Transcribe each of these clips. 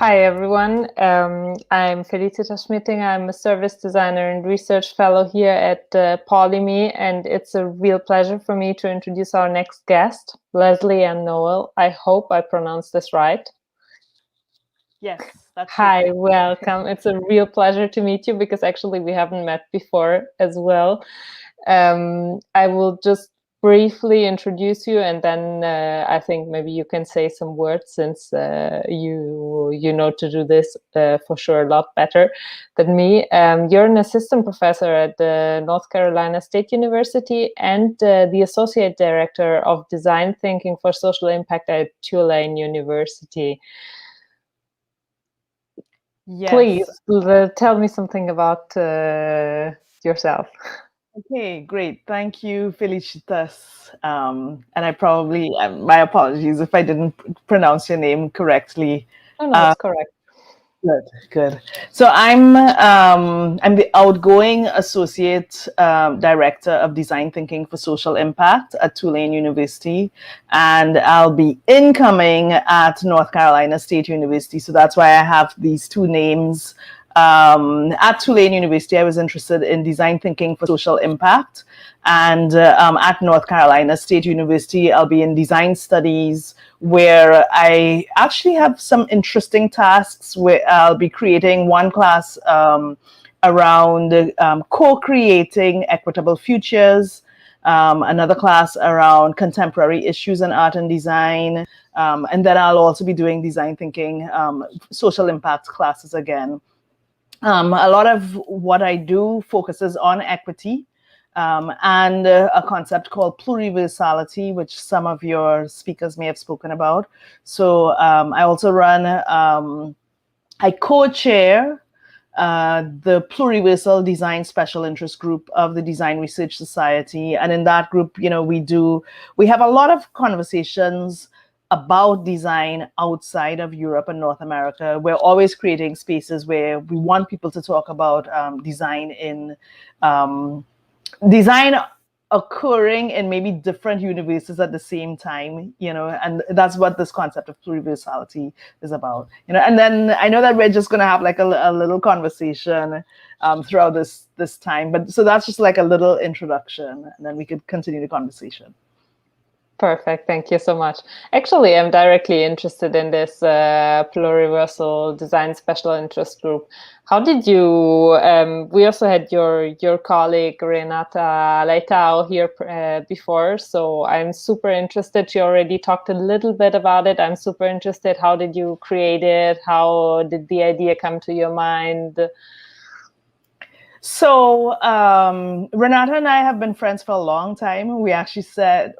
Hi, everyone. I'm Felicitas Schmittinger. I'm a service designer and research fellow here at POLIMI, and it's a real pleasure for me to introduce our next guest, Lesley-Ann and Noel. I hope I pronounced this right. Yes, that's Hi, perfect. welcome. It's a real pleasure to meet you because actually we haven't met before as well. I will just briefly introduce you, and then I think maybe you can say some words since you know to do this for sure a lot better than me. You're an assistant professor at the North Carolina State University and the associate director of design thinking for social impact at Tulane University. Yes. Please tell me something about yourself. Okay, great. Thank you, Felicitas. And I probably, my apologies if I didn't pronounce your name correctly. Oh, no, it's correct. Good. So I'm the outgoing associate director of design thinking for social impact at Tulane University, and I'll be incoming at North Carolina State University. So that's why I have these two names. At Tulane University, I was interested in design thinking for social impact, and at North Carolina State University, I'll be in design studies, where I actually have some interesting tasks where I'll be creating one class around co-creating equitable futures, another class around contemporary issues in art and design, and then I'll also be doing design thinking, social impact classes again. A lot of what I do focuses on equity, and a concept called pluriversality, which some of your speakers may have spoken about. So I also run, I co-chair the Pluriversal Design Special Interest Group of the Design Research Society. And in that group, we have a lot of conversations about design outside of Europe and North America. We're always creating spaces where we want people to talk about design occurring in maybe different universes at the same time, and that's what this concept of pluriversality is about, and then I know that we're just going to have like a little conversation throughout this time, but so that's just like a little introduction, and then we could continue the conversation. Perfect. Thank you so much. Actually, I'm directly interested in this pluriversal design special interest group. How did you, we also had your colleague Renata Leitao here before, so I'm super interested. You already talked a little bit about it. I'm super interested. How did you create it? How did the idea come to your mind? So Renata and I have been friends for a long time. We actually said,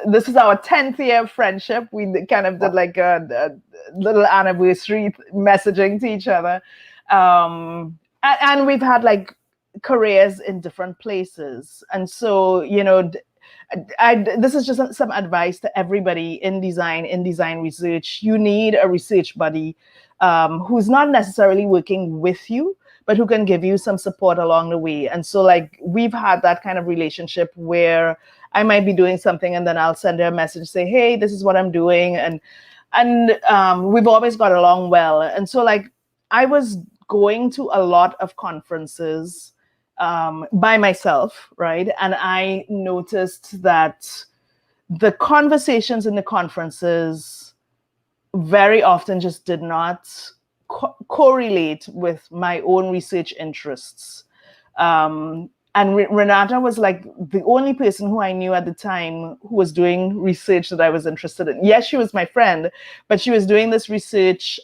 this is our 10th year of friendship. We kind of did like a little anniversary messaging to each other. And we've had like careers in different places. And so, this is just some advice to everybody in design research. You need a research buddy who's not necessarily working with you, but who can give you some support along the way. And so like we've had that kind of relationship where I might be doing something and then I'll send her a message, say, hey, this is what I'm doing. And we've always got along well. And so like I was going to a lot of conferences by myself, right? And I noticed that the conversations in the conferences very often just did not correlate with my own research interests. And Renata was like the only person who I knew at the time who was doing research that I was interested in. Yes, she was my friend, but she was doing this research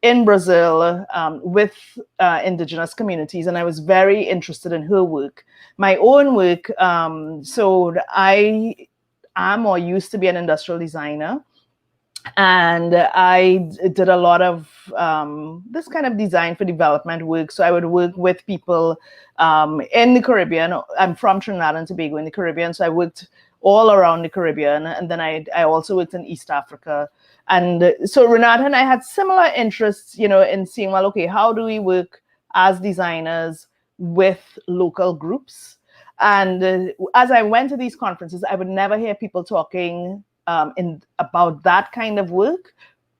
in Brazil with indigenous communities, and I was very interested in her work. My own work, so I am or used to be an industrial designer. And I did a lot of this kind of design for development work. So I would work with people in the Caribbean. I'm from Trinidad and Tobago in the Caribbean. So I worked all around the Caribbean. And then I also worked in East Africa. And so Renata and I had similar interests, in seeing, well, okay, how do we work as designers with local groups? And as I went to these conferences, I would never hear people talking about that kind of work,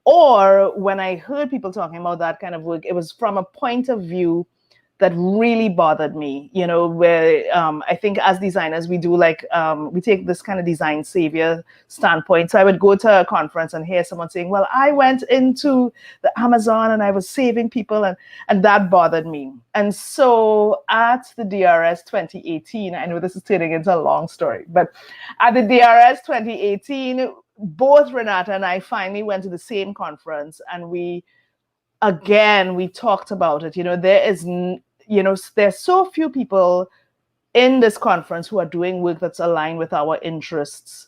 or when I heard people talking about that kind of work, it was from a point of view that really bothered me, you know, where I think as designers, we do like, we take this kind of design savior standpoint. So I would go to a conference and hear someone saying, well, I went into the Amazon and I was saving people, and that bothered me. And so at the DRS 2018, I know this is turning into a long story, but at the DRS 2018, both Renata and I finally went to the same conference, and we talked about it. You know, there's so few people in this conference who are doing work that's aligned with our interests,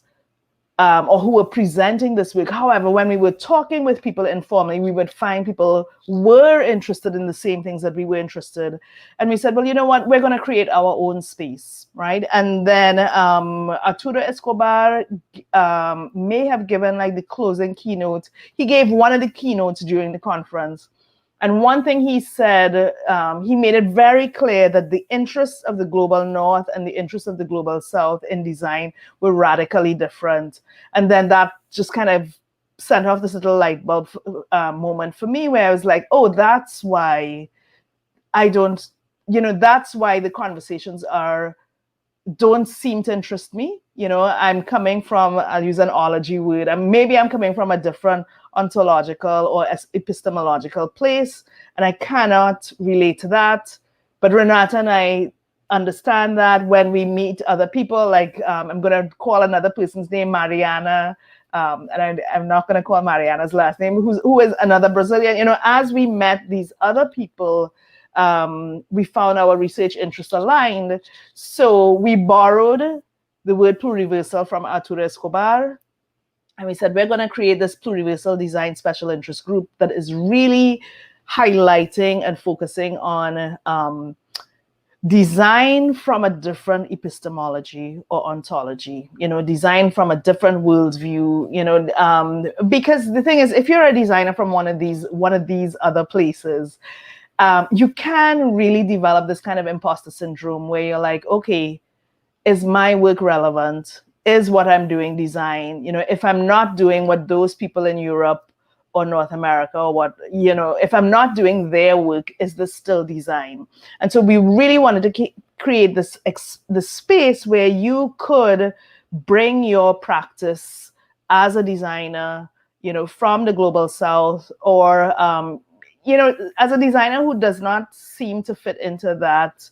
or who are presenting this work. However, when we were talking with people informally, we would find people were interested in the same things that we were interested. And we said, well, you know what, we're going to create our own space, right? And then Arturo Escobar may have given like the closing keynote. He gave one of the keynotes during the conference. And one thing he said, he made it very clear that the interests of the global North and the interests of the global South in design were radically different. And then that just kind of sent off this little light bulb moment for me, where I was like, oh, that's why that's why the conversations don't seem to interest me. You know, I'm coming from, I'll use an ology word, and maybe I'm coming from a different ontological or epistemological place, and I cannot relate to that. But Renata and I understand that when we meet other people, like I'm going to call another person's name Mariana, and I'm not going to call Mariana's last name, who is another Brazilian. You know, as we met these other people, we found our research interests aligned. So we borrowed the word pluriversal from Arturo Escobar. And we said, we're going to create this pluriversal design special interest group that is really highlighting and focusing on design from a different epistemology or ontology, you know, design from a different worldview, you know, because the thing is, if you're a designer from one of these other places, you can really develop this kind of imposter syndrome where you're like, okay, is my work relevant? Is what I'm doing design? You know, if I'm not doing what those people in Europe or North America or what, you know, if I'm not doing their work, is this still design? And so we really wanted to create this space where you could bring your practice as a designer, you know, from the global South, or you know, as a designer who does not seem to fit into that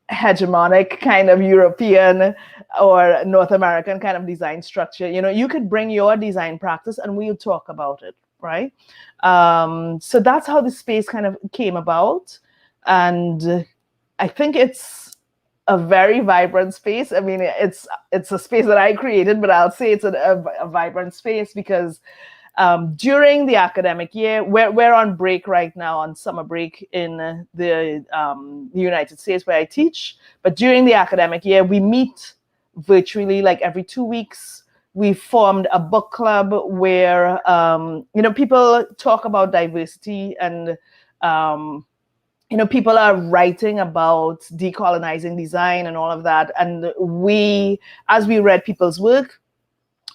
hegemonic kind of European or North American kind of design structure. You know, you could bring your design practice and we'll talk about it, right? So that's how the space kind of came about. And I think it's a very vibrant space. I mean, it's a space that I created, but I'll say it's a vibrant space because during the academic year, we're on break right now, on summer break in the United States where I teach. But during the academic year, we meet virtually like every 2 weeks. We formed a book club where, you know, people talk about diversity and, you know, people are writing about decolonizing design and all of that. And as we read people's work,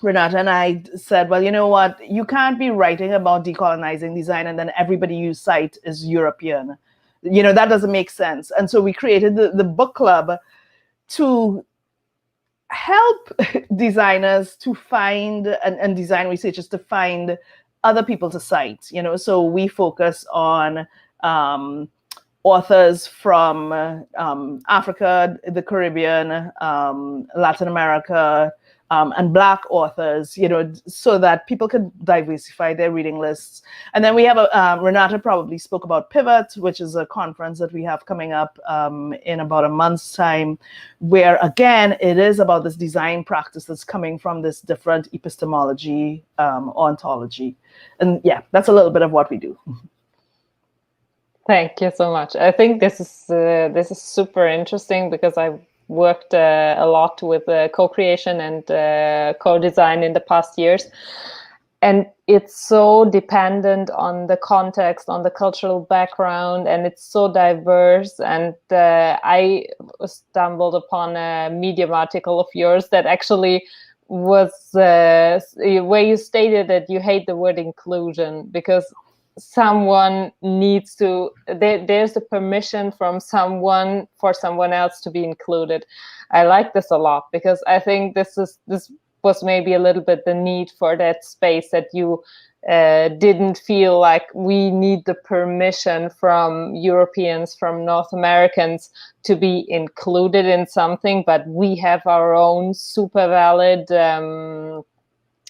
Renata and I said, well, you know what, you can't be writing about decolonizing design and then everybody you cite is European. You know, that doesn't make sense. And so we created the book club to help designers to find, and design researchers to find other people to cite, you know. So we focus on authors from Africa, the Caribbean, Latin America, and Black authors, you know, so that people could diversify their reading lists. And then we have Renata probably spoke about Pivot, which is a conference that we have coming up in about a month's time, where again, it is about this design practice that's coming from this different epistemology, ontology. And yeah, that's a little bit of what we do. Thank you so much. I think this is super interesting because I worked a lot with co-creation and co-design in the past years, and it's so dependent on the context, on the cultural background, and it's so diverse. And I stumbled upon a Medium article of yours that actually was where you stated that you hate the word inclusion because someone needs to, there's the permission from someone for someone else to be included. I like this a lot because I think this was maybe a little bit the need for that space, that you didn't feel like we need the permission from Europeans, from North Americans to be included in something, but we have our own super valid,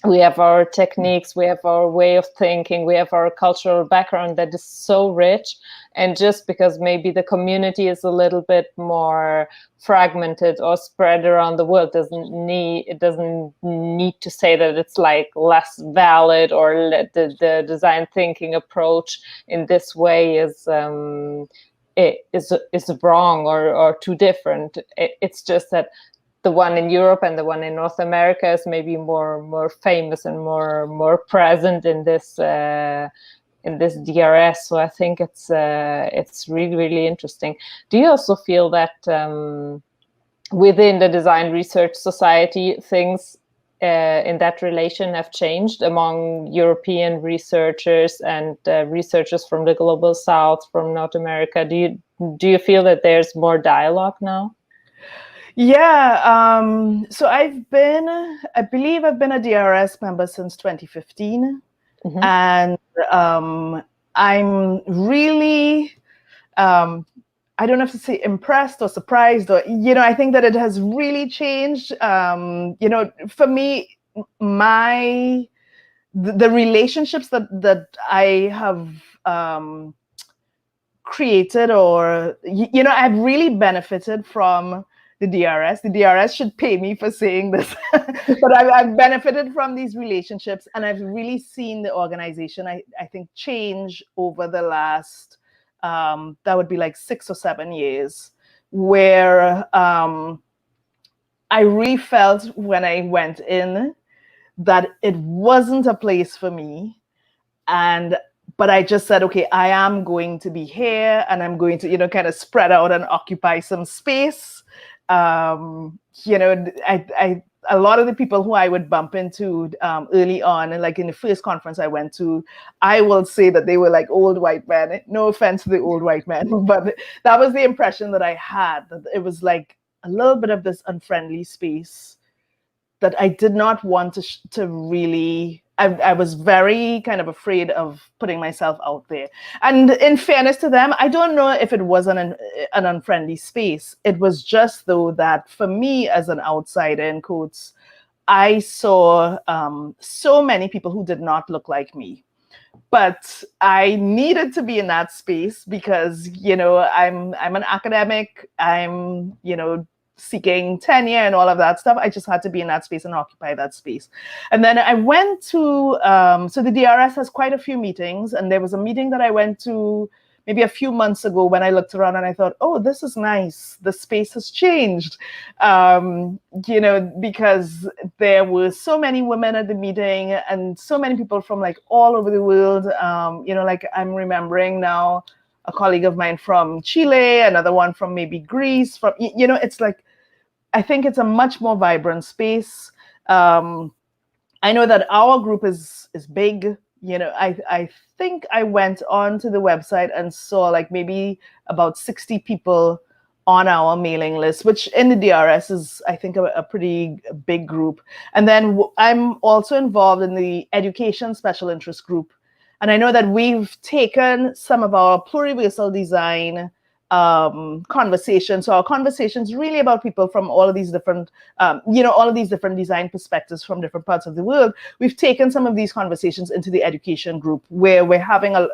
we have our techniques, we have our way of thinking, we have our cultural background that is so rich. And just because maybe the community is a little bit more fragmented or spread around the world, it doesn't need to say that it's like less valid, or the design thinking approach in this way is wrong or too different. It's just that the one in Europe and the one in North America is maybe more famous and more present in this DRS. So I think it's really, really interesting. Do you also feel that within the Design Research Society, things in that relation have changed among European researchers and researchers from the Global South, from North America? Do you feel that there's more dialogue now? Yeah, so I believe I've been a DRS member since 2015. Mm-hmm. And I'm really, I don't have to say impressed or surprised, or, I think that it has really changed. For me, the relationships that I have created, or, I've really benefited from the DRS. The DRS should pay me for saying this, but I've benefited from these relationships, and I've really seen the organization, I think, change over the last, that would be like 6 or 7 years, where I really felt when I went in that it wasn't a place for me. But I just said, okay, I am going to be here, and I'm going to, kind of spread out and occupy some space. A lot of the people who I would bump into early on, and like in the first conference I went to, I will say that they were like old white men. No offense to the old white men, but that was the impression that I had, that it was like a little bit of this unfriendly space that I did not want to really. I was very kind of afraid of putting myself out there. And in fairness to them, I don't know if it was an unfriendly space. It was just, though, that for me as an outsider, in quotes, I saw so many people who did not look like me. But I needed to be in that space because, I'm an academic. I'm, seeking tenure and all of that stuff. I just had to be in that space and occupy that space. And then I went to, so the DRS has quite a few meetings, and there was a meeting that I went to maybe a few months ago when I looked around and I thought, oh, this is nice. The space has changed, because there were so many women at the meeting and so many people from like all over the world. Like I'm remembering now a colleague of mine from Chile, another one from maybe Greece, from, it's like, I think it's a much more vibrant space. I know that our group is big. I think I went onto the website and saw like maybe about 60 people on our mailing list, which in the DRS is, I think, a pretty big group. And then I'm also involved in the education special interest group. And I know that we've taken some of our pluriversal design conversations. So our conversations really about people from all of these different, all of these different design perspectives from different parts of the world. We've taken some of these conversations into the education group, where we're having a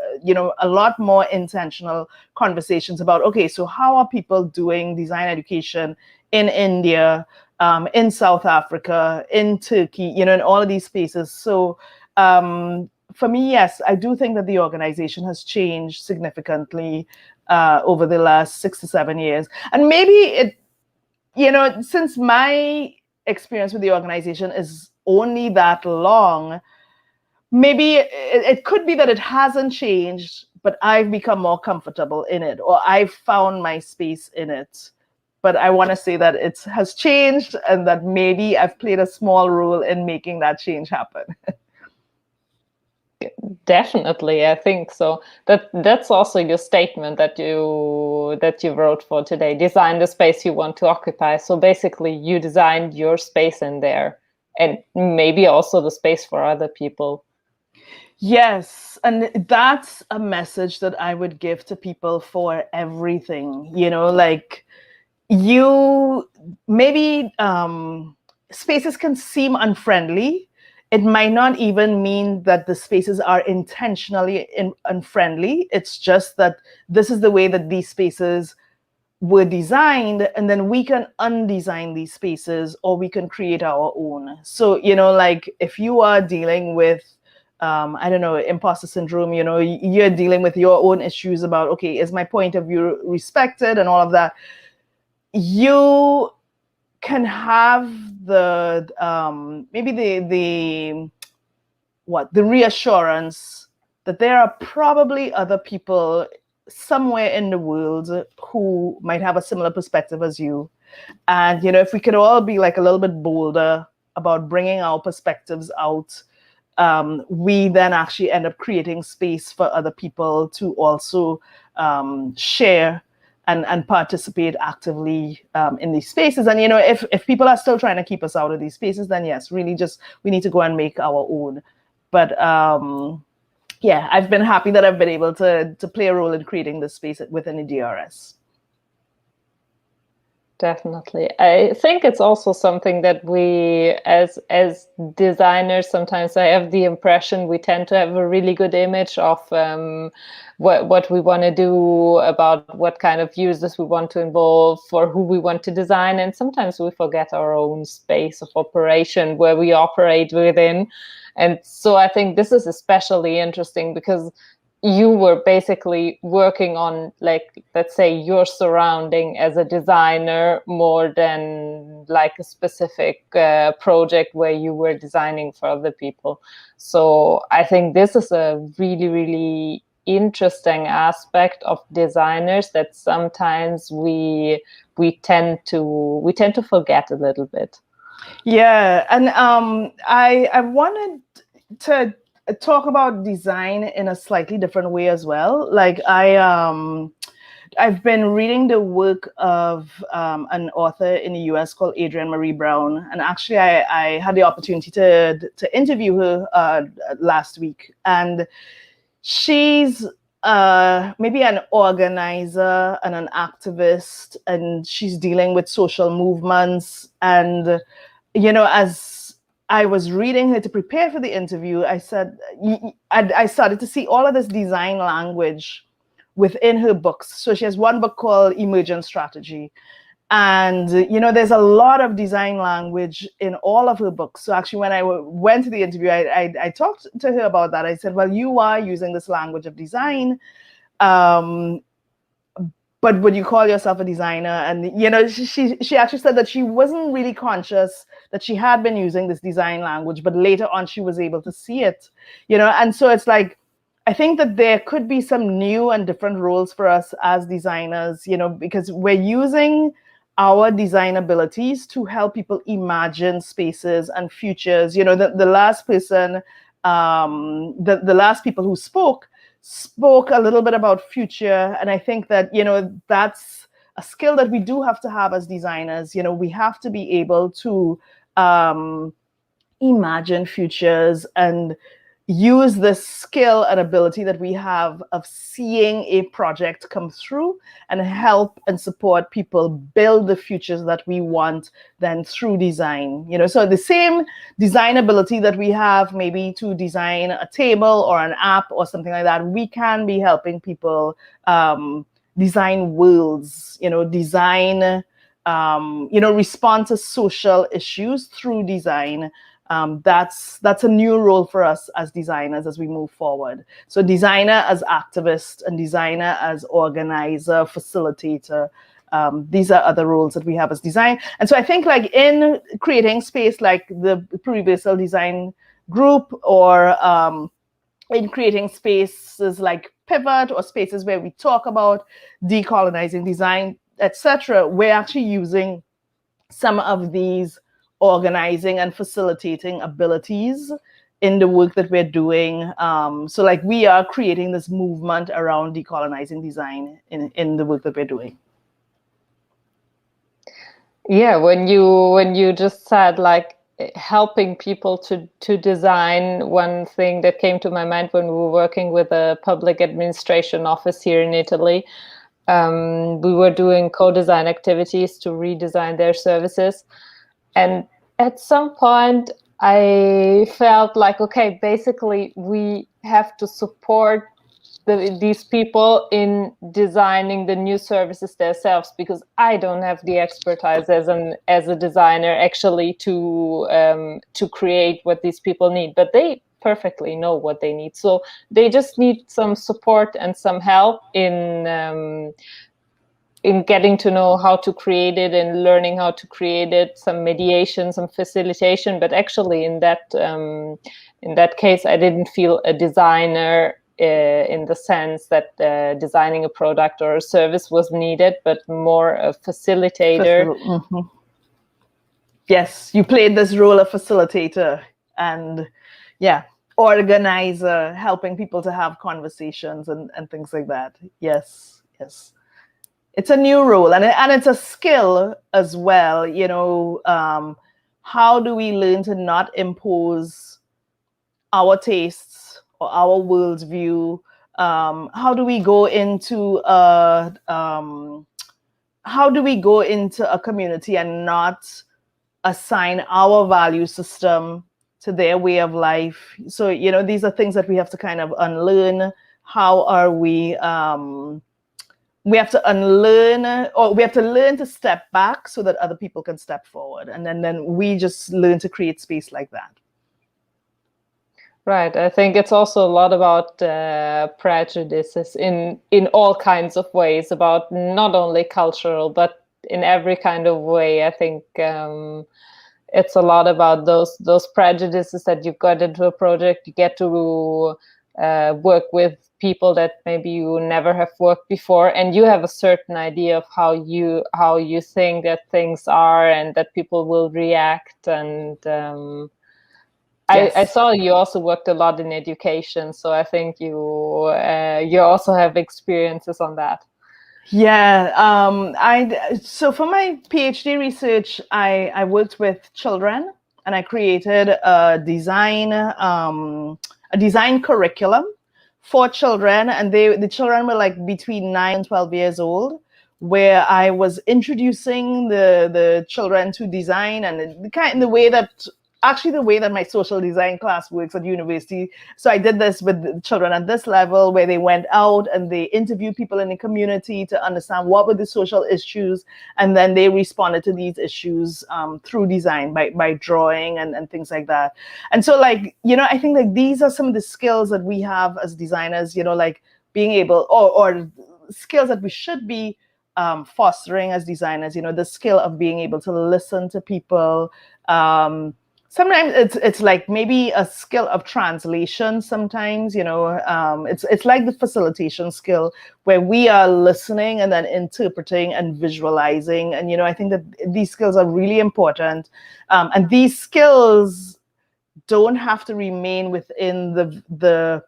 lot more intentional conversations about, okay, so how are people doing design education in India, in South Africa, in Turkey, in all of these spaces. So for me, yes, I do think that the organization has changed significantly over the last 6 to 7 years. And maybe it, since my experience with the organization is only that long, maybe it could be that it hasn't changed, but I've become more comfortable in it, or I've found my space in it but I want to say that it has changed and that maybe I've played a small role in making that change happen. Definitely, I think so. That's also your statement that you wrote for today. Design the space you want to occupy. So basically, you designed your space in there, and maybe also the space for other people. Yes, and that's a message that I would give to people for everything. You know, like you maybe spaces can seem unfriendly. It might not even mean that the spaces are intentionally unfriendly. It's just that this is the way that these spaces were designed, and then we can undesign these spaces or we can create our own. So, you know, like if you are dealing with I don't know, imposter syndrome, you know, you're dealing with your own issues about, okay, is my point of view respected and all of that, you can have the maybe the reassurance that there are probably other people somewhere in the world who might have a similar perspective as you. And you know, if we could all be like a little bit bolder about bringing our perspectives out, we then actually end up creating space for other people to also share and participate actively in these spaces. And you know, if people are still trying to keep us out of these spaces, then yes, really just we need to go and make our own. But yeah, I've been happy that I've been able to play a role in creating this space within the DRS. Definitely. I think it's also something that we, as designers, sometimes I have the impression we tend to have a really good image of what we want to do, about what kind of users we want to involve, for who we want to design. And sometimes we forget our own space of operation where we operate within. And so I think this is especially interesting because you were basically working on, like, let's say, your surrounding as a designer more than like a specific project where you were designing for other people. So I think this is a really, really interesting aspect of designers that sometimes we tend to forget a little bit. Yeah, and I wanted to talk about design in a slightly different way as well. Like I've been reading the work of an author in the US called Adrienne Marie Brown, and actually I had the opportunity to interview her last week, and she's maybe an organizer and an activist, and she's dealing with social movements. And you know, as I was reading her to prepare for the interview, I started to see all of this design language within her books. So she has one book called Emergent Strategy. And, you know, there's a lot of design language in all of her books. So actually, when I went to the interview, I talked to her about that. I said, well, you are using this language of design. But would you call yourself a designer? And, you know, she actually said that she wasn't really conscious that she had been using this design language, but later on she was able to see it, you know. And so it's like, I think that there could be some new and different roles for us as designers, you know, because we're using our design abilities to help people imagine spaces and futures. You know, the last person, the last people who spoke a little bit about future. And I think that, you know, that's a skill that we do have to have as designers. You know, we have to be able to imagine futures and use the skill and ability that we have of seeing a project come through and help and support people build the futures that we want then through design. You know, so the same design ability that we have maybe to design a table or an app or something like that, we can be helping people design worlds, you know, design, you know, respond to social issues through design. That's a new role for us as designers as we move forward. So designer as activist and designer as organizer, facilitator. These are other roles that we have as design. And so I think, like, in creating space like the previous design group, or in creating spaces like Pivot, or spaces where we talk about decolonizing design, etc., we're actually using some of these organizing and facilitating abilities in the work that we're doing. So like we are creating this movement around decolonizing design in the work that we're doing. Yeah, when you just said like helping people to design, one thing that came to my mind when we were working with a public administration office here in Italy, we were doing co-design activities to redesign their services. And at some point, I felt like, okay, basically we have to support these people in designing the new services themselves, because I don't have the expertise as a designer actually to create what these people need, but they perfectly know what they need. So they just need some support and some help in getting to know how to create it and learning how to create it, some mediation, some facilitation. But actually in that case, I didn't feel a designer in the sense that designing a product or a service was needed, but more a facilitator. Mm-hmm. Yes, you played this role of facilitator and organizer, helping people to have conversations and things like that. Yes. It's a new role, and it's a skill as well. How do we learn to not impose our tastes or our worldview? How do we go into a community and not assign our value system to their way of life? So these are things that we have to kind of unlearn. How are we have to unlearn, or we have to learn to step back so that other people can step forward, and then we just learn to create space like that. Right. I think it's also a lot about prejudices in all kinds of ways, about not only cultural, but in every kind of way. I think it's a lot about those prejudices that you've got into a project. You get to work with people that maybe you never have worked before, and you have a certain idea of how you think that things are and that people will react. And yes. I saw you also worked a lot in education, so I think you also have experiences on that. Yeah, so for my PhD research, I worked with children, and I created a design curriculum for children, and the children were like between 9 and 12 years old, where I was introducing the children to design, and the way that my social design class works at university. So I did this with children at this level, where they went out and they interviewed people in the community to understand what were the social issues, and then they responded to these issues through design by drawing and things like that. And so I think like these are some of the skills that we have as designers, like being able, or skills that we should be fostering as designers, the skill of being able to listen to people. Sometimes it's like maybe a skill of translation. Sometimes, it's like the facilitation skill, where we are listening and then interpreting and visualizing. And, I think that these skills are really important. And these skills don't have to remain within the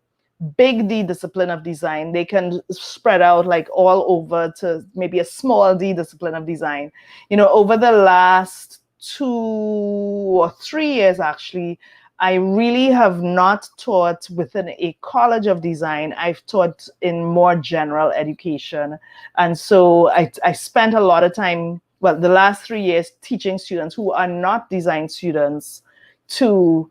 big D discipline of design. They can spread out like all over to maybe a small D discipline of design. Over the last 2 or 3 years, actually, I really have not taught within a college of design. I've taught in more general education. And so I spent a lot of time, the last 3 years, teaching students who are not design students to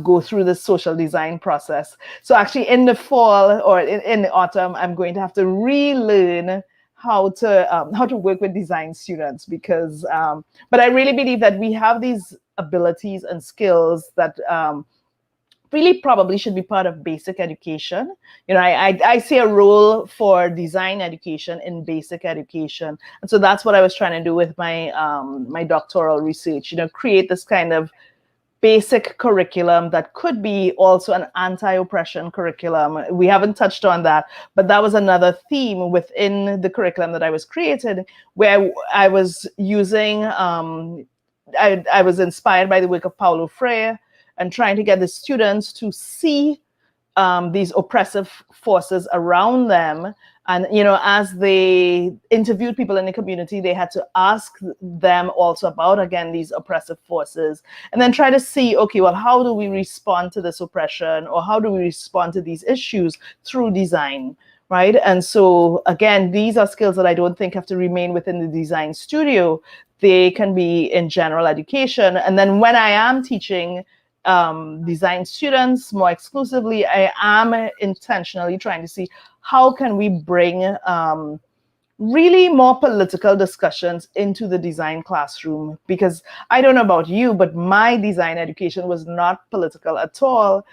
go through the social design process. So actually in the fall or in the autumn, I'm going to have to relearn how to work with design students, because but I really believe that we have these abilities and skills that really probably should be part of basic education. I see a role for design education in basic education, and so that's what I was trying to do with my my doctoral research. Create this kind of basic curriculum that could be also an anti-oppression curriculum. We haven't touched on that, but that was another theme within the curriculum that I was created, where I was using, I was inspired by the work of Paulo Freire and trying to get the students to see these oppressive forces around them. And, you know, as they interviewed people in the community, they had to ask them also about, again, these oppressive forces, and then try to see, okay, well, how do we respond to this oppression, or how do we respond to these issues through design, right? And so, again, these are skills that I don't think have to remain within the design studio. They can be in general education. And then when I am teaching design students more exclusively, I am intentionally trying to see how can we bring really more political discussions into the design classroom, because I don't know about you, but my design education was not political at all.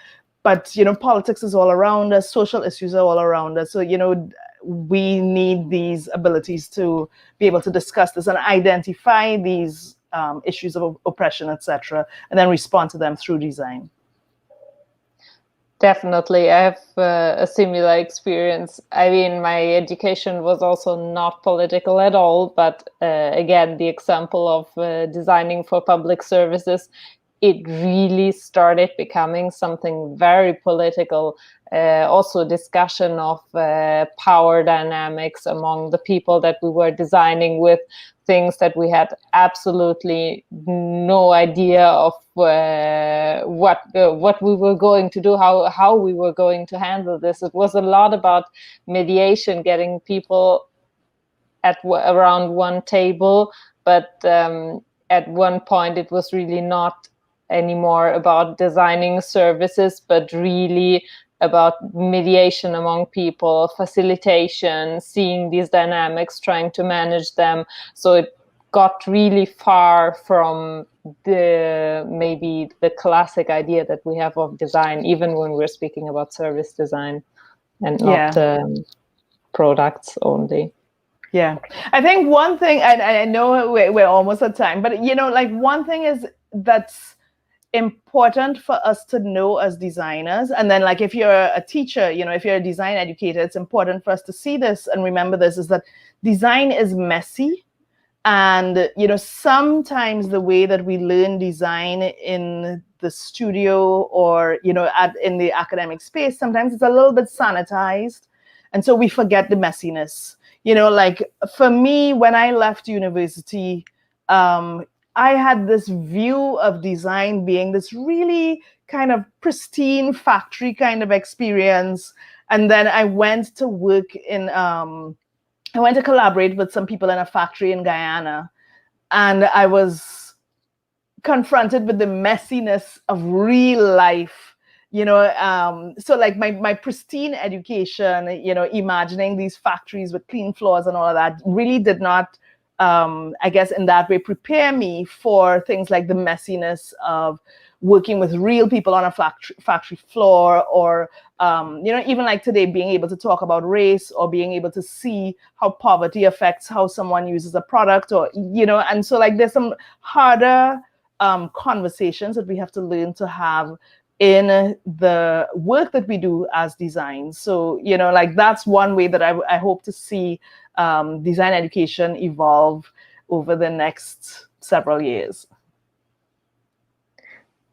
But, you know, politics is all around us, social issues are all around us. So, you know, we need these abilities to be able to discuss this and identify these issues of oppression, etc., and then respond to them through design. Definitely. I have a similar experience. I mean, my education was also not political at all, but again, the example of designing for public services, it really started becoming something very political. Also discussion of power dynamics among the people that we were designing with, things that we had absolutely no idea of what we were going to do, how we were going to handle this. It was a lot about mediation, getting people around one table, but at one point it was really not anymore about designing services, but really about mediation among people, facilitation, seeing these dynamics, trying to manage them. So it got really far from maybe the classic idea that we have of design, even when we're speaking about service design and not products only. Yeah, I think one thing, and I know we're almost at time, but, you know, like, one thing is that's important for us to know as designers. And then, like, if you're a teacher, you know, if you're a design educator, it's important for us to see this and remember this, is that design is messy. And, you know, sometimes the way that we learn design in the studio or, you know, in the academic space, sometimes it's a little bit sanitized. And so we forget the messiness. You know, like, for me, when I left university, I had this view of design being this really kind of pristine factory kind of experience. And then I went to work I went to collaborate with some people in a factory in Guyana. And I was confronted with the messiness of real life, you know. So, like, my pristine education, you know, imagining these factories with clean floors and all of that really did not, I guess, in that way, prepare me for things like the messiness of working with real people on a factory floor, or, you know, even like today, being able to talk about race, or being able to see how poverty affects how someone uses a product, or, you know. And so, like, there's some harder conversations that we have to learn to have in the work that we do as design. So, you know, like, that's one way that I hope to see design education evolve over the next several years.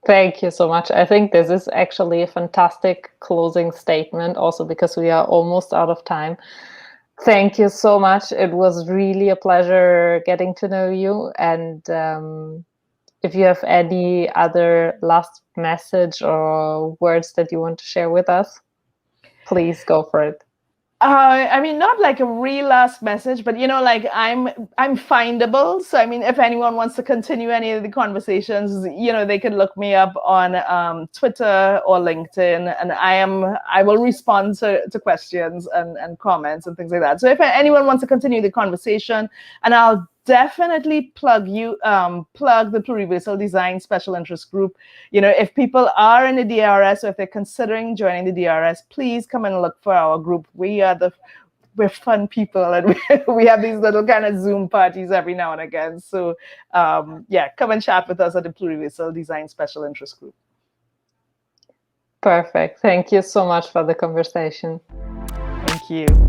Thank you so much. I think this is actually a fantastic closing statement, also because we are almost out of time. Thank you so much. It was really a pleasure getting to know you. And if you have any other last message or words that you want to share with us, please go for it. I mean, not like a real last message, but, you know, like, I'm findable. So, I mean, if anyone wants to continue any of the conversations, you know, they can look me up on Twitter or LinkedIn, and I will respond to questions and comments and things like that. So if anyone wants to continue the conversation, and I'll definitely plug the Pluriversal Design Special Interest Group. You know, if people are in the DRS, or if they're considering joining the DRS, please come and look for our group. We are we're fun people, and we have these little kind of Zoom parties every now and again. So yeah, come and chat with us at the Pluriversal Design Special Interest Group. Perfect. Thank you so much for the conversation. Thank you.